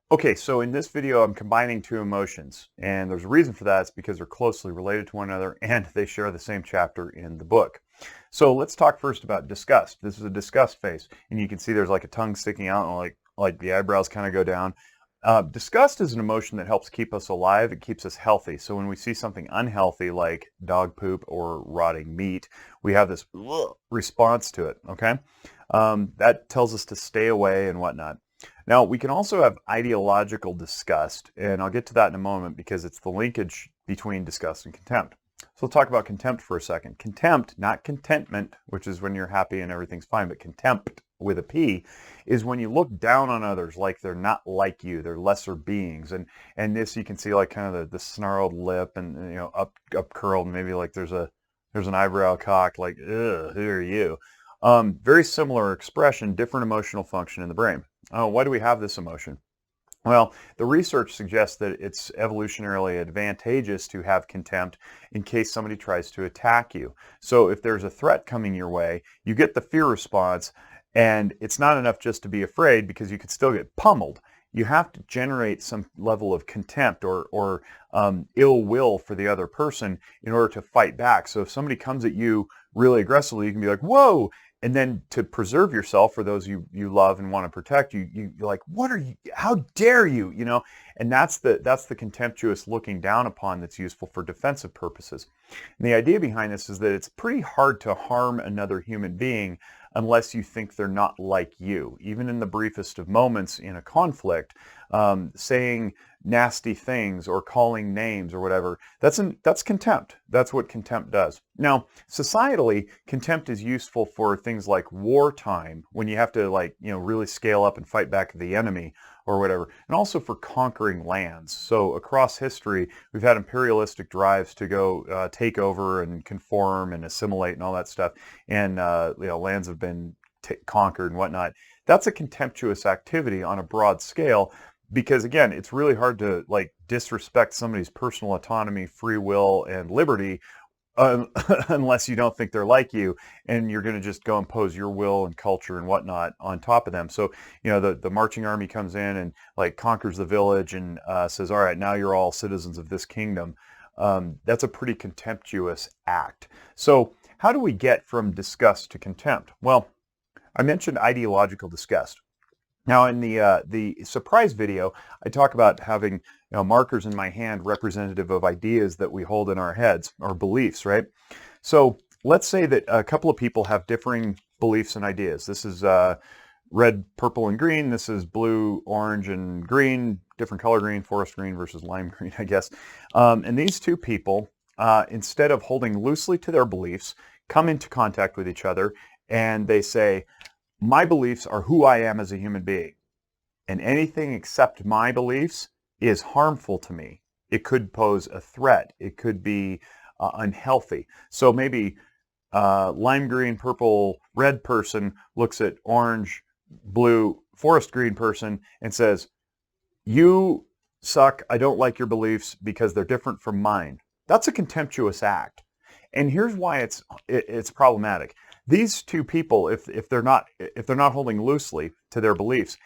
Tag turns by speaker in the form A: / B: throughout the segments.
A: Okay, so in this video, I'm combining two emotions, and there's a reason for that. It's because they're closely related to one another and they share the same chapter in the book. So let's talk first about disgust. This is a disgust face, and you can see there's like a tongue sticking out and like the eyebrows kind of go down. Disgust is an emotion that helps keep us alive. It keeps us healthy. So when we see something unhealthy like dog poop or rotting meat, we have this response to it, okay? That tells us to stay away and whatnot. Now, we can also have ideological disgust, and I'll get to that in a moment because it's the linkage between disgust and contempt. So we'll talk about contempt for a second. Contempt, not contentment, which is when you're happy and everything's fine, but contempt with a P is when you look down on others like they're not like you, they're lesser beings. And this you can see like kind of the snarled lip and up curled, and maybe like there's an eyebrow cocked, like, ugh, who are you? Very similar expression, different emotional function in the brain. Why do we have this emotion? Well, the research suggests that it's evolutionarily advantageous to have contempt in case somebody tries to attack you. So if there's a threat coming your way, you get the fear response, and it's not enough just to be afraid because you could still get pummeled. You have to generate some level of contempt or ill will for the other person in order to fight back. So if somebody comes at you really aggressively, you can be like, whoa, and then to preserve yourself for those you love and want to protect, you're like, what are you, how dare you, and that's the contemptuous looking down upon that's useful for defensive purposes. And the idea behind this is that it's pretty hard to harm another human being unless you think they're not like you. Even in the briefest of moments in a conflict, saying nasty things or calling names or whatever, that's contempt. That's what contempt does. Now, societally, contempt is useful for things like wartime, when you have to really scale up and fight back the enemy or whatever, and also for conquering lands. So across history, we've had imperialistic drives to go take over and conform and assimilate and all that stuff, and lands have been conquered and whatnot. That's a contemptuous activity on a broad scale, because again, it's really hard to disrespect somebody's personal autonomy, free will, and liberty unless you don't think they're like you, and you're going to just go impose your will and culture and whatnot on top of them. So the marching army comes in and conquers the village and says, all right, now you're all citizens of this kingdom. That's a pretty contemptuous act. So how do we get from disgust to contempt? Well, I mentioned ideological disgust. Now, in the surprise video, I talk about having markers in my hand representative of ideas that we hold in our heads, or beliefs, right? So let's say that a couple of people have differing beliefs and ideas. This is red, purple, and green. This is blue, orange, and green, different color green, forest green versus lime green, I guess. And these two people, instead of holding loosely to their beliefs, come into contact with each other, and they say, my beliefs are who I am as a human being, and anything except my beliefs is harmful to me. It could pose a threat. It could be unhealthy. So maybe lime green, purple, red person looks at orange, blue, forest green person and says, you suck. I don't like your beliefs because they're different from mine. That's a contemptuous act. And here's why it's problematic. These two people, if they're not holding loosely to their beliefs,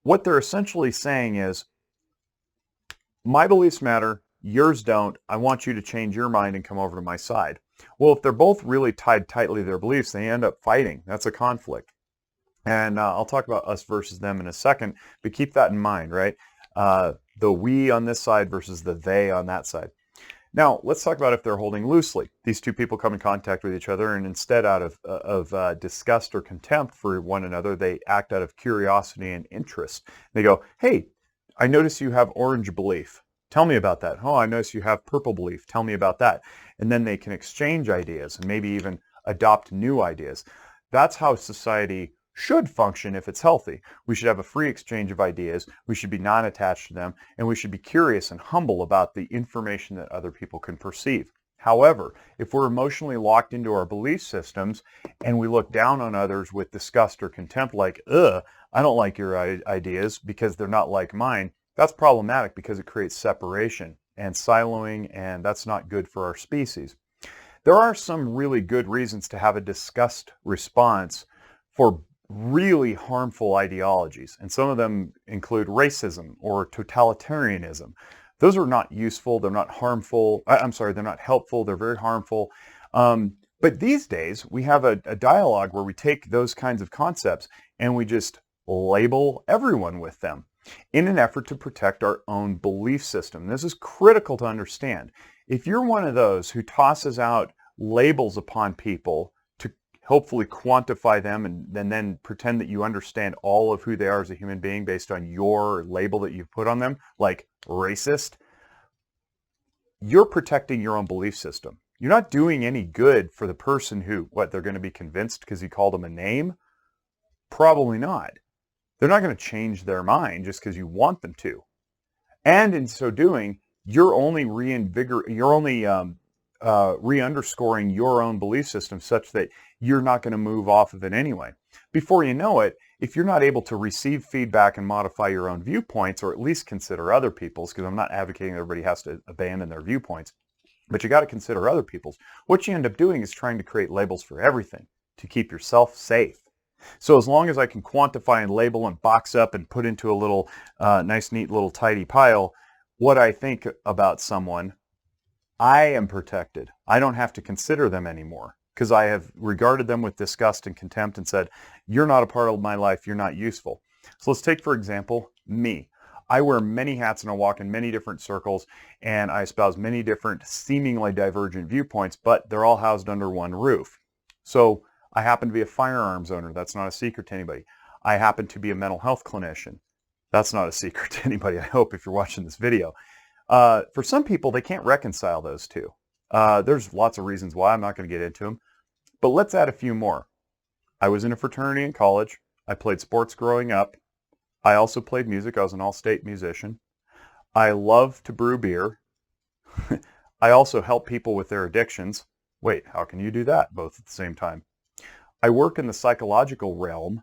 A: what they're essentially saying is, my beliefs matter, yours don't. I want you to change your mind and come over to my side. Well, if they're both really tied tightly to their beliefs, they end up fighting. That's a conflict. And I'll talk about us versus them in a second, but keep that in mind, right? The we on this side versus the they on that side. Now, let's talk about if they're holding loosely. These two people come in contact with each other, and instead out of disgust or contempt for one another, they act out of curiosity and interest. They go, hey, I notice you have orange belief. Tell me about that. Oh, I notice you have purple belief. Tell me about that. And then they can exchange ideas and maybe even adopt new ideas. That's how society should function if it's healthy. We should have a free exchange of ideas. We should be non-attached to them, and we should be curious and humble about the information that other people can perceive. However, if we're emotionally locked into our belief systems and we look down on others with disgust or contempt, like, ugh, I don't like your ideas because they're not like mine, that's problematic because it creates separation and siloing, and that's not good for our species. There are some really good reasons to have a disgust response for really harmful ideologies, and some of them include racism or totalitarianism. Those are not useful. They're not harmful. I'm sorry, they're not helpful. They're very harmful. But these days, we have a dialogue where we take those kinds of concepts and we just label everyone with them in an effort to protect our own belief system. This is critical to understand. If you're one of those who tosses out labels upon people to hopefully quantify them and then pretend that you understand all of who they are as a human being based on your label that you've put on them, like racist, you're protecting your own belief system. You're not doing any good for the person who, they're going to be convinced because you called them a name? Probably not. They're not going to change their mind just because you want them to. And in so doing, you're only re-underscoring your own belief system such that you're not going to move off of it anyway. Before you know it, if you're not able to receive feedback and modify your own viewpoints, or at least consider other people's, because I'm not advocating everybody has to abandon their viewpoints, but you got to consider other people's, what you end up doing is trying to create labels for everything to keep yourself safe. So as long as I can quantify and label and box up and put into a little nice, neat little tidy pile what I think about someone, I am protected. I don't have to consider them anymore because I have regarded them with disgust and contempt and said, you're not a part of my life, you're not useful. So let's take, for example, me. I wear many hats and I walk in many different circles and I espouse many different seemingly divergent viewpoints, but they're all housed under one roof. So I happen to be a firearms owner. That's not a secret to anybody. I happen to be a mental health clinician. That's not a secret to anybody, I hope, if you're watching this video. For some people, they can't reconcile those two. There's lots of reasons why. I'm not going to get into them. But let's add a few more. I was in a fraternity in college. I played sports growing up. I also played music. I was an all-state musician. I love to brew beer. I also help people with their addictions. Wait, how can you do that both at the same time? I work in the psychological realm,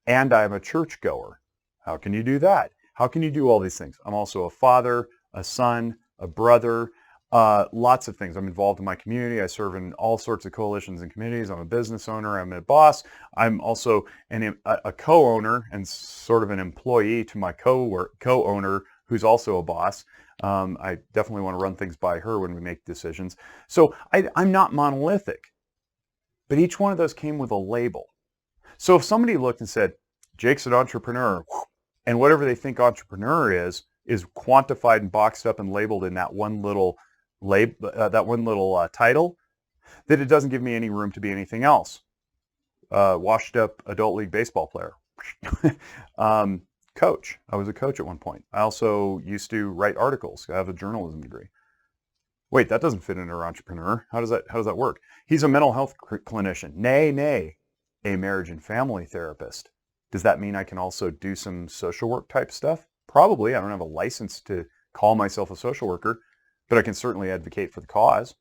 A: and I'm a churchgoer. How can you do that? How can you do all these things? I'm also a father, a son, a brother, lots of things. I'm involved in my community. I serve in all sorts of coalitions and communities. I'm a business owner. I'm a boss. I'm also a co-owner and sort of an employee to my co-owner who's also a boss. I definitely want to run things by her when we make decisions. So I'm not monolithic. But each one of those came with a label. So if somebody looked and said, Jake's an entrepreneur, and whatever they think entrepreneur is quantified and boxed up and labeled in that one little title, that it doesn't give me any room to be anything else. Washed up adult league baseball player. Coach. I was a coach at one point. I also used to write articles. I have a journalism degree. Wait, that doesn't fit into entrepreneur. How does that work? He's a mental health clinician. Nay, a marriage and family therapist. Does that mean I can also do some social work type stuff? Probably. I don't have a license to call myself a social worker, but I can certainly advocate for the cause.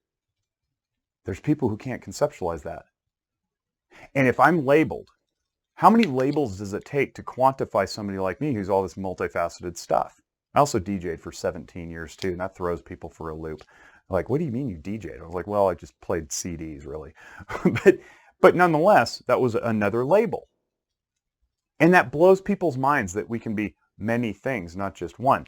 A: There's people who can't conceptualize that. And if I'm labeled, how many labels does it take to quantify somebody like me who's all this multifaceted stuff? I also DJ'd for 17 years too, and that throws people for a loop. Like, what do you mean you DJ'd? I was like, well, I just played CDs, really. but nonetheless, that was another label. And that blows people's minds that we can be many things, not just one.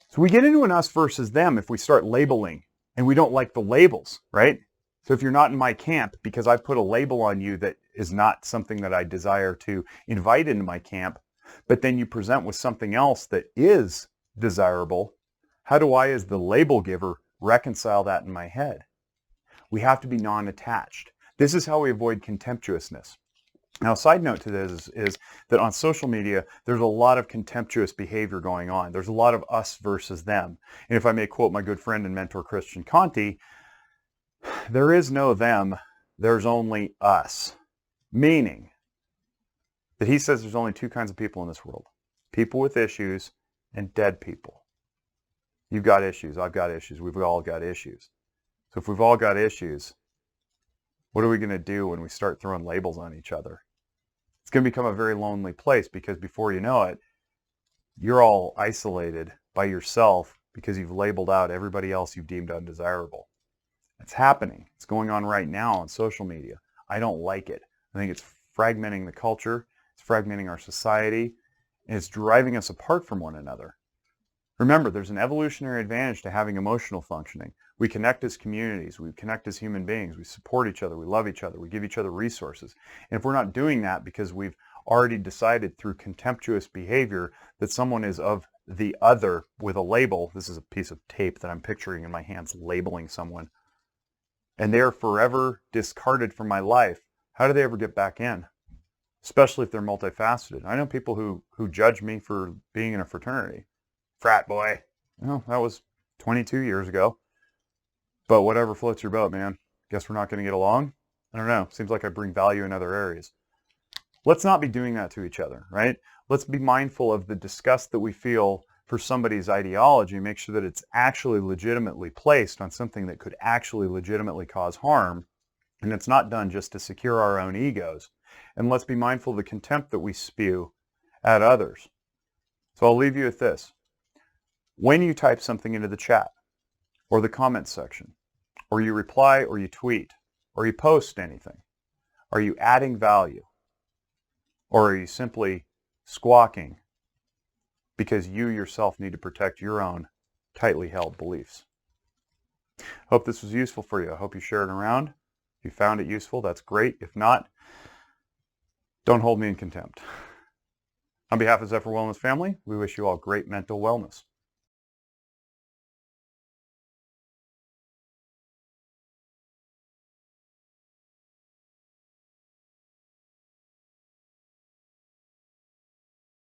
A: So we get into an us versus them if we start labeling, and we don't like the labels, right? So if you're not in my camp because I put a label on you that is not something that I desire to invite into my camp, but then you present with something else that is desirable, how do I, as the label giver, reconcile that in my head? We have to be non-attached. This is how we avoid contemptuousness. Now, a side note to this is that on social media, there's a lot of contemptuous behavior going on. There's a lot of us versus them. And if I may quote my good friend and mentor, Christian Conti, there is no them, there's only us. Meaning that he says there's only two kinds of people in this world. People with issues and dead people. You've got issues, I've got issues, we've all got issues. So if we've all got issues, what are we going to do when we start throwing labels on each other? It's going to become a very lonely place because before you know it, you're all isolated by yourself because you've labeled out everybody else you've deemed undesirable. It's happening. It's going on right now on social media. I don't like it. I think it's fragmenting the culture, it's fragmenting our society, and it's driving us apart from one another. Remember, there's an evolutionary advantage to having emotional functioning. We connect as communities, we connect as human beings, we support each other, we love each other, we give each other resources. And if we're not doing that because we've already decided through contemptuous behavior that someone is of the other with a label, this is a piece of tape that I'm picturing in my hands labeling someone, and they're forever discarded from my life, how do they ever get back in? Especially if they're multifaceted. I know people who judge me for being in a fraternity. Frat boy. Well, that was 22 years ago. But whatever floats your boat, man. Guess we're not going to get along? I don't know. Seems like I bring value in other areas. Let's not be doing that to each other, right? Let's be mindful of the disgust that we feel for somebody's ideology. Make sure that it's actually legitimately placed on something that could actually legitimately cause harm. And it's not done just to secure our own egos. And let's be mindful of the contempt that we spew at others. So I'll leave you with this. When you type something into the chat, or the comments section, or you reply, or you tweet, or you post anything, are you adding value? Or are you simply squawking because you yourself need to protect your own tightly held beliefs? Hope this was useful for you. I hope you share it around. If you found it useful, that's great. If not, don't hold me in contempt. On behalf of Zephyr Wellness family, we wish you all great mental wellness.